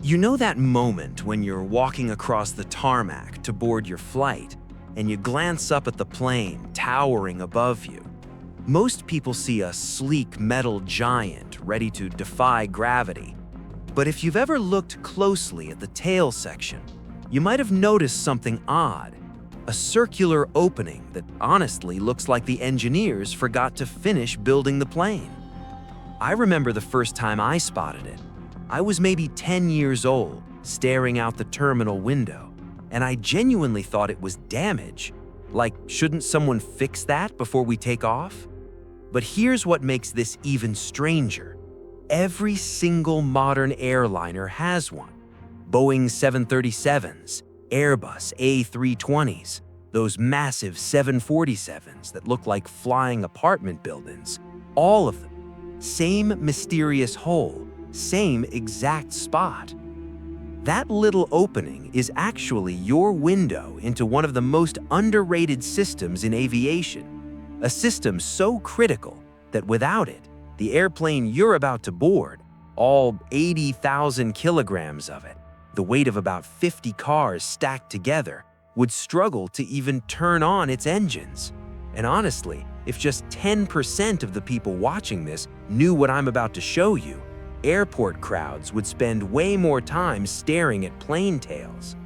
You know that moment when you're walking across the tarmac to board your flight, and you glance up at the plane towering above you? Most people see a sleek metal giant ready to defy gravity. But if you've ever looked closely at the tail section, you might have noticed something odd. A circular opening that honestly looks like the engineers forgot to finish building the plane. I remember the first time I spotted it. I was maybe 10 years old, staring out the terminal window, and I genuinely thought it was damage. Like, shouldn't someone fix that before we take off? But here's what makes this even stranger. Every single modern airliner has one. Boeing 737s, Airbus A320s, those massive 747s that look like flying apartment buildings, all of them. Same mysterious hole, same exact spot. That little opening is actually your window into one of the most underrated systems in aviation. A system so critical that without it, the airplane you're about to board, all 80,000 kilograms of it, the weight of about 50 cars stacked together, would struggle to even turn on its engines. And honestly, if just 10% of the people watching this knew what I'm about to show you, airport crowds would spend way more time staring at plane tails.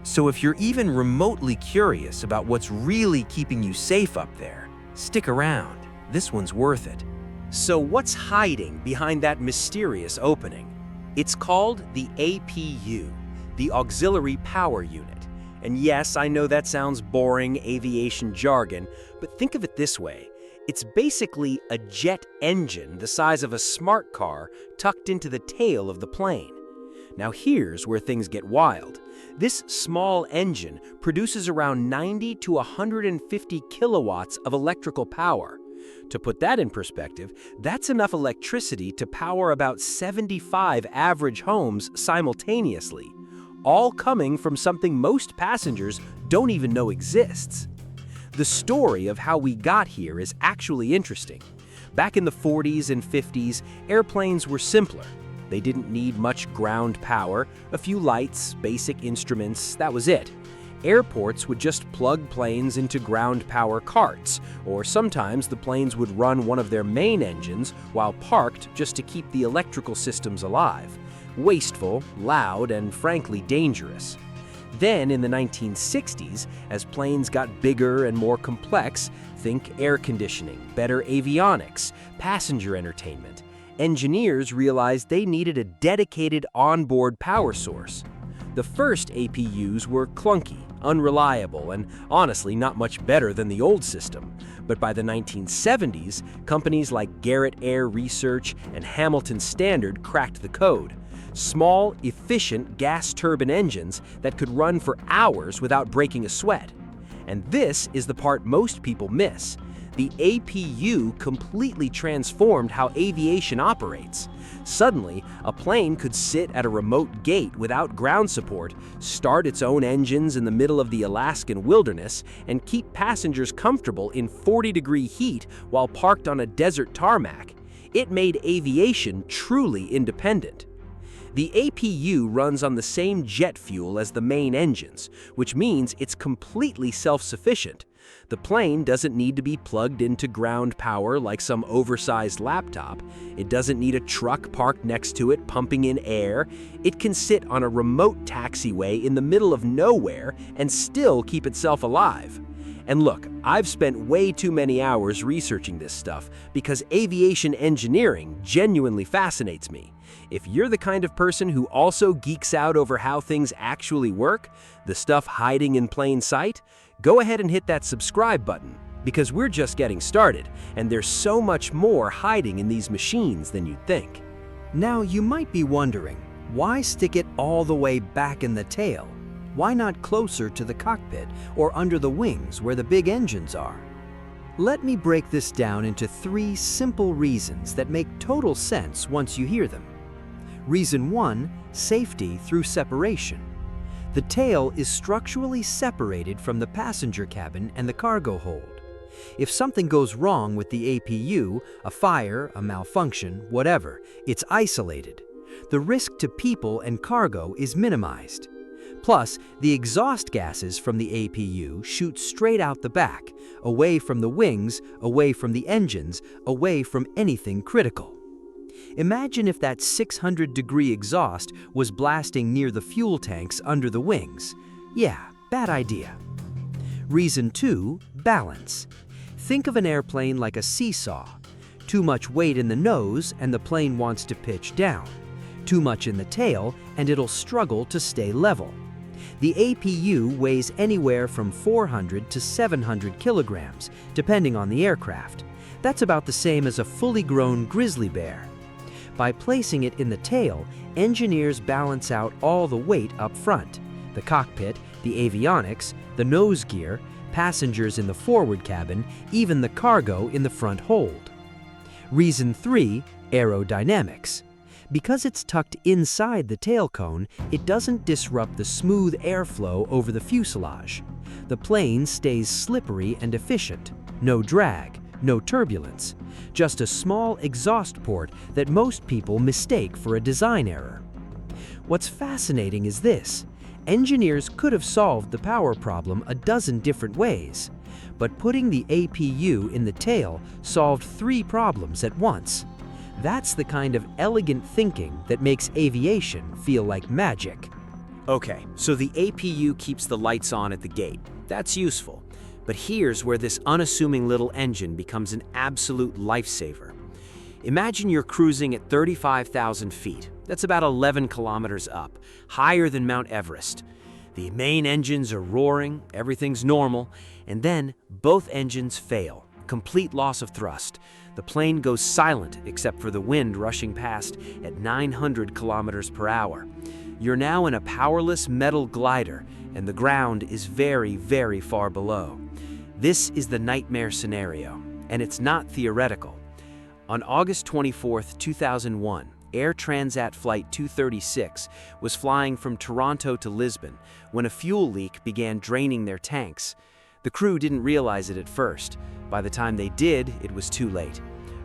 So if you're even remotely curious about what's really keeping you safe up there, stick around. This one's worth it. So what's hiding behind that mysterious opening? It's called the APU, the Auxiliary Power Unit. And yes, I know that sounds boring aviation jargon, but think of it this way. It's basically a jet engine the size of a smart car tucked into the tail of the plane. Now here's where things get wild. This small engine produces around 90 to 150 kilowatts of electrical power. To put that in perspective, that's enough electricity to power about 75 average homes simultaneously, all coming from something most passengers don't even know exists. The story of how we got here is actually interesting. Back in the 40s and 50s, airplanes were simpler. They didn't need much ground power, a few lights, basic instruments, that was it. Airports would just plug planes into ground power carts, or sometimes the planes would run one of their main engines while parked just to keep the electrical systems alive. Wasteful, loud, and frankly dangerous. Then in the 1960s, as planes got bigger and more complex, think air conditioning, better avionics, passenger entertainment, engineers realized they needed a dedicated onboard power source. The first APUs were clunky, unreliable, and honestly not much better than the old system. But by the 1970s, companies like Garrett Air Research and Hamilton Standard cracked the code. Small, efficient gas turbine engines that could run for hours without breaking a sweat. And this is the part most people miss. The APU completely transformed how aviation operates. Suddenly, a plane could sit at a remote gate without ground support, start its own engines in the middle of the Alaskan wilderness, and keep passengers comfortable in 40-degree heat while parked on a desert tarmac. It made aviation truly independent. The APU runs on the same jet fuel as the main engines, which means it's completely self-sufficient. The plane doesn't need to be plugged into ground power like some oversized laptop. It doesn't need a truck parked next to it pumping in air. It can sit on a remote taxiway in the middle of nowhere and still keep itself alive. And look, I've spent way too many hours researching this stuff because aviation engineering genuinely fascinates me. If you're the kind of person who also geeks out over how things actually work, the stuff hiding in plain sight, go ahead and hit that subscribe button because we're just getting started and there's so much more hiding in these machines than you'd think. Now you might be wondering, why stick it all the way back in the tail? Why not closer to the cockpit or under the wings where the big engines are? Let me break this down into 3 simple reasons that make total sense once you hear them. Reason 1, safety through separation. The tail is structurally separated from the passenger cabin and the cargo hold. If something goes wrong with the APU, a fire, a malfunction, whatever, it's isolated. the risk to people and cargo is minimized. Plus, the exhaust gases from the APU shoot straight out the back, away from the wings, away from the engines, away from anything critical. Imagine if that 600-degree exhaust was blasting near the fuel tanks under the wings. Yeah, bad idea. Reason 2, balance. Think of an airplane like a seesaw. Too much weight in the nose and the plane wants to pitch down. Too much in the tail and it'll struggle to stay level. The APU weighs anywhere from 400 to 700 kilograms, depending on the aircraft. That's about the same as a fully grown grizzly bear. By placing it in the tail, engineers balance out all the weight up front: the cockpit, the avionics, the nose gear, passengers in the forward cabin, even the cargo in the front hold. Reason 3, aerodynamics. Because it's tucked inside the tail cone, it doesn't disrupt the smooth airflow over the fuselage. The plane stays slippery and efficient. No drag, no turbulence. Just a small exhaust port that most people mistake for a design error. What's fascinating is this: engineers could have solved the power problem a dozen different ways, but putting the APU in the tail solved 3 problems at once. That's the kind of elegant thinking that makes aviation feel like magic. Okay, so the APU keeps the lights on at the gate. That's useful. But here's where this unassuming little engine becomes an absolute lifesaver. Imagine you're cruising at 35,000 feet. That's about 11 kilometers up, higher than Mount Everest. The main engines are roaring, everything's normal, and then both engines fail. Complete loss of thrust. The plane goes silent except for the wind rushing past at 900 kilometers per hour. You're now in a powerless metal glider, and the ground is very, very far below. This is the nightmare scenario, and it's not theoretical. On August 24, 2001, Air Transat Flight 236 was flying from Toronto to Lisbon when a fuel leak began draining their tanks. The crew didn't realize it at first. By the time they did, it was too late.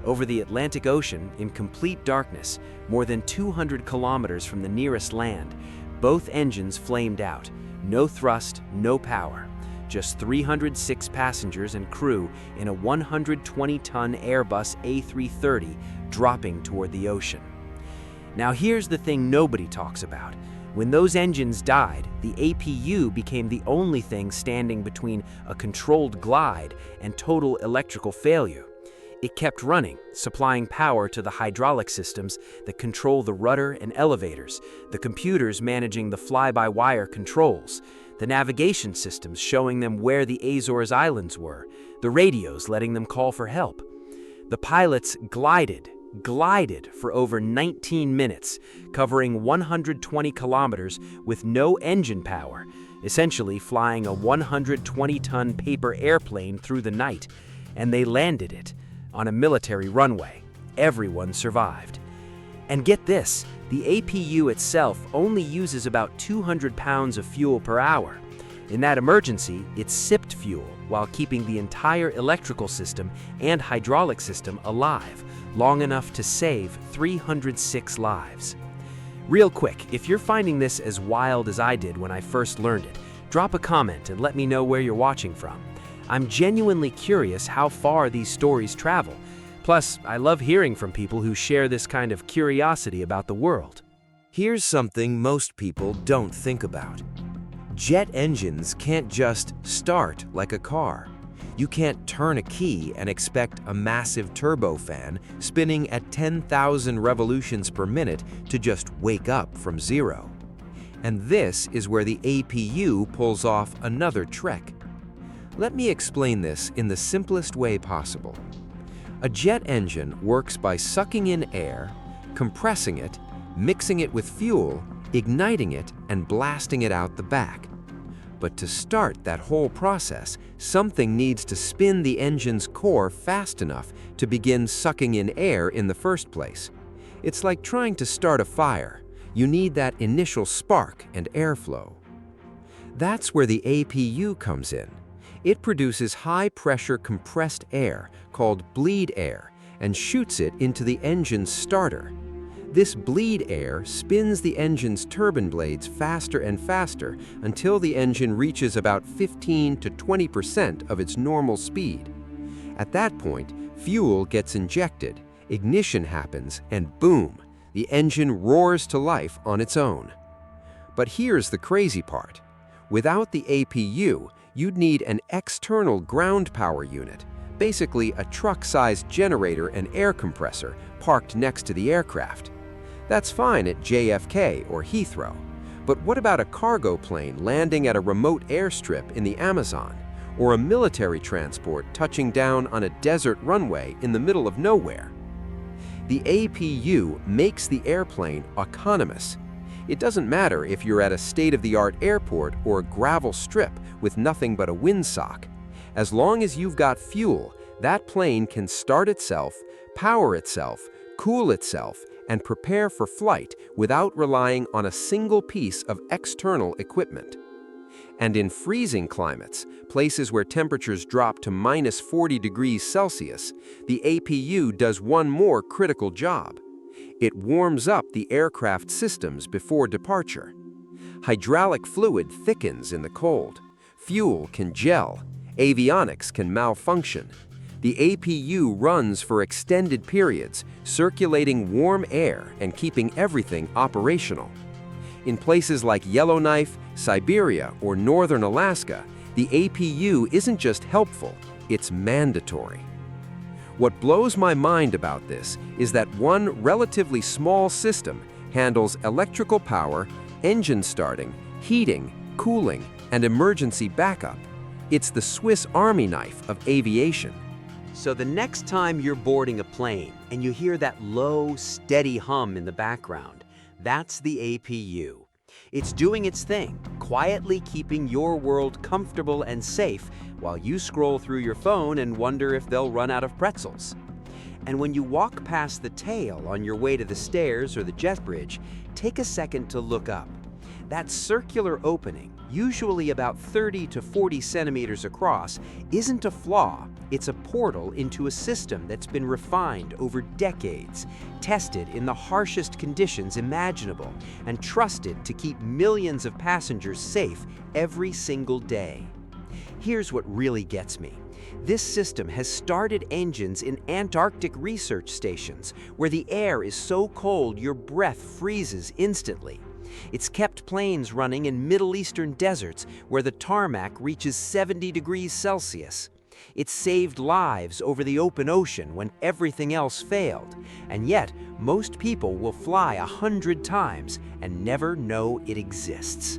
Over the Atlantic Ocean, in complete darkness, more than 200 kilometers from the nearest land, both engines flamed out. No thrust, no power. Just 306 passengers and crew in a 120-ton Airbus A330 dropping toward the ocean. Now here's the thing nobody talks about. When those engines died, the APU became the only thing standing between a controlled glide and total electrical failure. It kept running, supplying power to the hydraulic systems that control the rudder and elevators, the computers managing the fly-by-wire controls, the navigation systems showing them where the Azores Islands were, the radios letting them call for help. The pilots glided for over 19 minutes, covering 120 kilometers with no engine power, essentially flying a 120-ton paper airplane through the night, and they landed it on a military runway. Everyone survived. And get this, the APU itself only uses about 200 pounds of fuel per hour. In that emergency, it sipped fuel while keeping the entire electrical system and hydraulic system alive, long enough to save 306 lives. Real quick, if you're finding this as wild as I did when I first learned it, drop a comment and let me know where you're watching from. I'm genuinely curious how far these stories travel. Plus, I love hearing from people who share this kind of curiosity about the world. Here's something most people don't think about. Jet engines can't just start like a car. You can't turn a key and expect a massive turbofan spinning at 10,000 revolutions per minute to just wake up from zero. And this is where the APU pulls off another trick. Let me explain this in the simplest way possible. A jet engine works by sucking in air, compressing it, mixing it with fuel, igniting it, and blasting it out the back. But to start that whole process, something needs to spin the engine's core fast enough to begin sucking in air in the first place. It's like trying to start a fire. You need that initial spark and airflow. That's where the APU comes in. It produces high-pressure compressed air called bleed air and shoots it into the engine's starter. This bleed air spins the engine's turbine blades faster and faster until the engine reaches about 15 to 20% of its normal speed. At that point, fuel gets injected, ignition happens, and boom, the engine roars to life on its own. But here's the crazy part. Without the APU, you'd need an external ground power unit, basically a truck-sized generator and air compressor parked next to the aircraft. That's fine at JFK or Heathrow, but what about a cargo plane landing at a remote airstrip in the Amazon, or a military transport touching down on a desert runway in the middle of nowhere? The APU makes the airplane autonomous. It doesn't matter if you're at a state-of-the-art airport or a gravel strip with nothing but a windsock. As long as you've got fuel, that plane can start itself, power itself, cool itself, and prepare for flight without relying on a single piece of external equipment. And in freezing climates, places where temperatures drop to minus 40 degrees Celsius, the APU does one more critical job. It warms up the aircraft systems before departure. Hydraulic fluid thickens in the cold. Fuel can gel. Avionics can malfunction. The APU runs for extended periods, circulating warm air and keeping everything operational. In places like Yellowknife, Siberia, or northern Alaska, the APU isn't just helpful, it's mandatory. What blows my mind about this is that one relatively small system handles electrical power, engine starting, heating, cooling, and emergency backup. It's the Swiss Army knife of aviation. So the next time you're boarding a plane and you hear that low, steady hum in the background, that's the APU. It's doing its thing, quietly keeping your world comfortable and safe while you scroll through your phone and wonder if they'll run out of pretzels. And when you walk past the tail on your way to the stairs or the jet bridge, take a second to look up. That circular opening, usually about 30 to 40 centimeters across, isn't a flaw. It's a portal into a system that's been refined over decades, tested in the harshest conditions imaginable, and trusted to keep millions of passengers safe every single day. Here's what really gets me. This system has started engines in Antarctic research stations, where the air is so cold your breath freezes instantly. It's kept planes running in Middle Eastern deserts where the tarmac reaches 70 degrees Celsius. It's saved lives over the open ocean when everything else failed. And yet, most people will fly 100 times and never know it exists.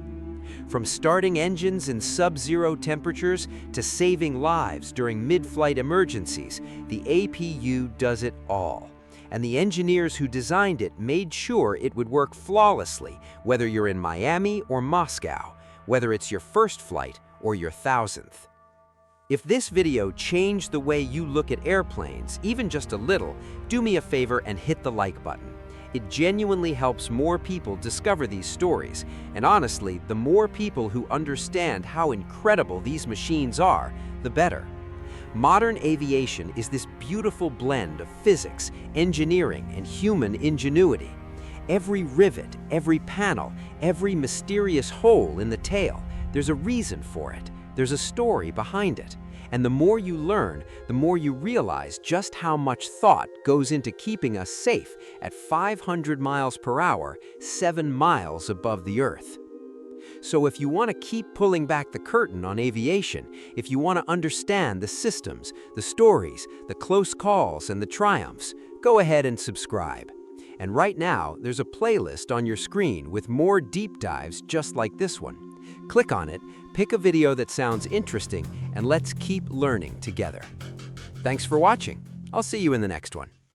From starting engines in sub-zero temperatures to saving lives during mid-flight emergencies, the APU does it all. And the engineers who designed it made sure it would work flawlessly, whether you're in Miami or Moscow, whether it's your first flight or your 1000th. If this video changed the way you look at airplanes, even just a little, do me a favor and hit the like button. It genuinely helps more people discover these stories, and honestly, the more people who understand how incredible these machines are, the better. Modern aviation is this beautiful blend of physics, engineering, and human ingenuity. Every rivet, every panel, every mysterious hole in the tail, there's a reason for it. There's a story behind it. And the more you learn, the more you realize just how much thought goes into keeping us safe at 500 miles per hour, 7 miles above the Earth. So if you want to keep pulling back the curtain on aviation, if you want to understand the systems, the stories, the close calls, and the triumphs, go ahead and subscribe. And right now, there's a playlist on your screen with more deep dives just like this one. Click on it, pick a video that sounds interesting, and let's keep learning together. Thanks for watching. I'll see you in the next one.